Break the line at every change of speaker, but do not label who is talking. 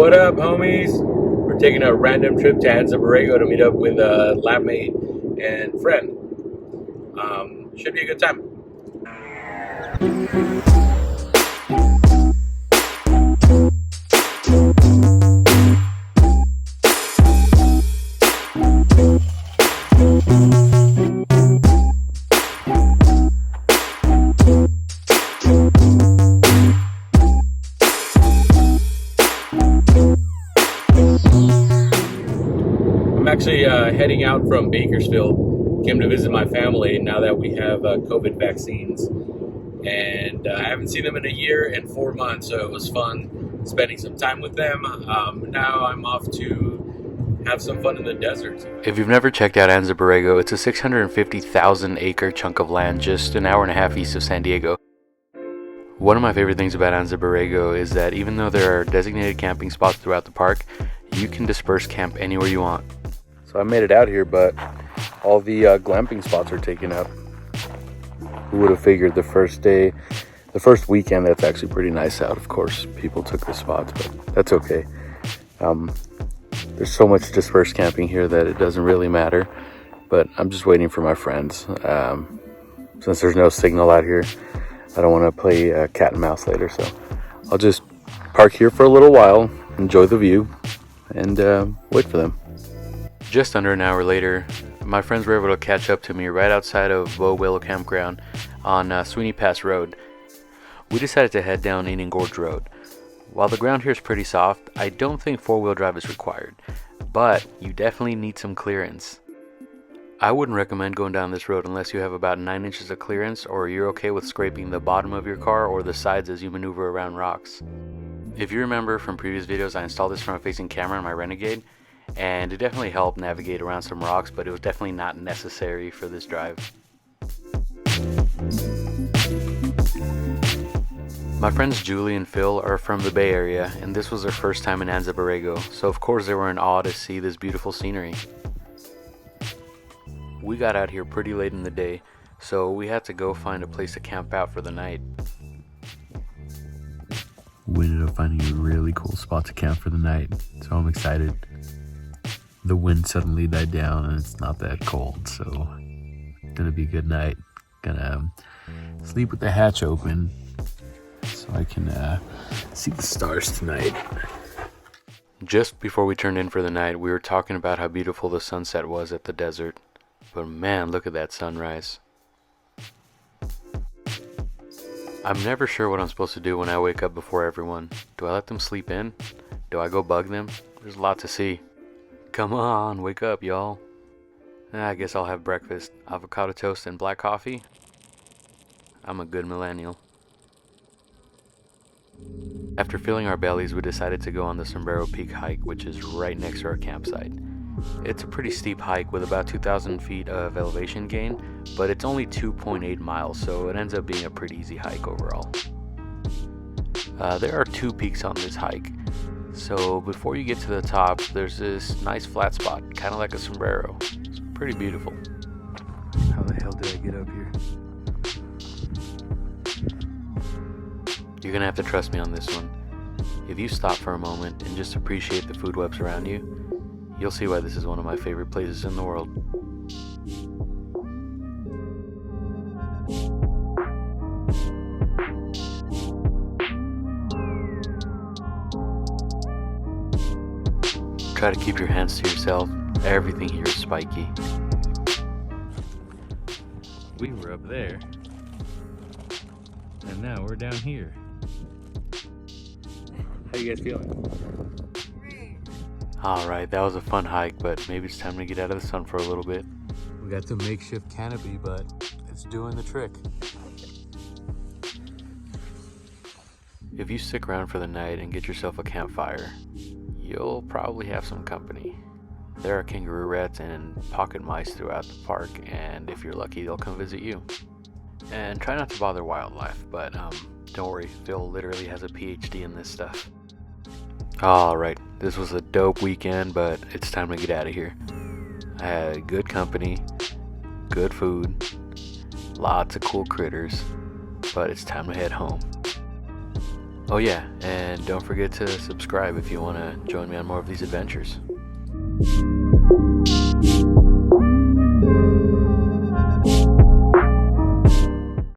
What up, homies? We're taking a random trip to Anza Borrego to meet up with a lab mate and friend. Should be a good time. I'm actually heading out from Bakersfield. Came to visit my family now that we have COVID vaccines. And I haven't seen them in a year and 4 months, so it was fun spending some time with them. Now I'm off to have some fun in the desert.
If you've never checked out Anza Borrego, it's a 650,000 acre chunk of land just an hour and a half east of San Diego. One of my favorite things about Anza Borrego is that even though there are designated camping spots throughout the park, you can disperse camp anywhere you want. So I made it out here, but all the glamping spots are taken up. Who would have figured the first weekend that's actually pretty nice out. Of course, people took the spots, but that's okay. There's so much dispersed camping here that it doesn't really matter, but I'm just waiting for my friends. Since there's no signal out here, I don't want to play cat and mouse later, so I'll just park here for a little while, enjoy the view, and wait for them. Just under an hour later, my friends were able to catch up to me right outside of Bow Willow Campground on Sweeney Pass Road. We decided to head down Indian Gorge Road. While the ground here is pretty soft, I don't think four-wheel drive is required, but you definitely need some clearance. I wouldn't recommend going down this road unless you have about 9 inches of clearance or you're okay with scraping the bottom of your car or the sides as you maneuver around rocks. If you remember from previous videos, I installed this front-facing camera on my Renegade, and it definitely helped navigate around some rocks, but it was definitely not necessary for this drive. My friends Julie and Phil are from the Bay Area, and this was their first time in Anza Borrego, so of course they were in awe to see this beautiful scenery. We got out here pretty late in the day, so we had to go find a place to camp out for the night. We ended up finding a really cool spot to camp for the night, so I'm excited. The wind suddenly died down and it's not that cold, so it's gonna be a good night. Gonna sleep with the hatch open so I can see the stars tonight. Just before we turned in for the night, we were talking about how beautiful the sunset was at the desert. But man, look at that sunrise. I'm never sure what I'm supposed to do when I wake up before everyone. Do I let them sleep in? Do I go bug them? There's a lot to see. Come on, wake up, y'all. I guess I'll have breakfast. Avocado toast and black coffee. I'm a good millennial. After filling our bellies, we decided to go on the Sombrero Peak hike, which is right next to our campsite. It's a pretty steep hike with about 2,000 feet of elevation gain, but it's only 2.8 miles, so it ends up being a pretty easy hike overall. There are 2 peaks on this hike. So before you get to the top, there's this nice flat spot, kind of like a sombrero. It's pretty beautiful. How the hell did I get up here? You're gonna have to trust me on this one. If you stop for a moment and just appreciate the food webs around you, you'll see why this is one of my favorite places in the world. Try to keep your hands to yourself. Everything here is spiky. We were up there, and now we're down here.
How you guys feeling?
Alright, that was a fun hike, but maybe it's time to get out of the sun for a little bit. We got the makeshift canopy, but it's doing the trick. If you stick around for the night and get yourself a campfire, you'll probably have some company. There are kangaroo rats and pocket mice throughout the park, and if you're lucky, they'll come visit you. And try not to bother wildlife, but don't worry, Phil literally has a PhD in this stuff. Alright, this was a dope weekend, but it's time to get out of here. I had good company, good food, lots of cool critters, but it's time to head home. Oh yeah, and don't forget to subscribe if you want to join me on more of these adventures.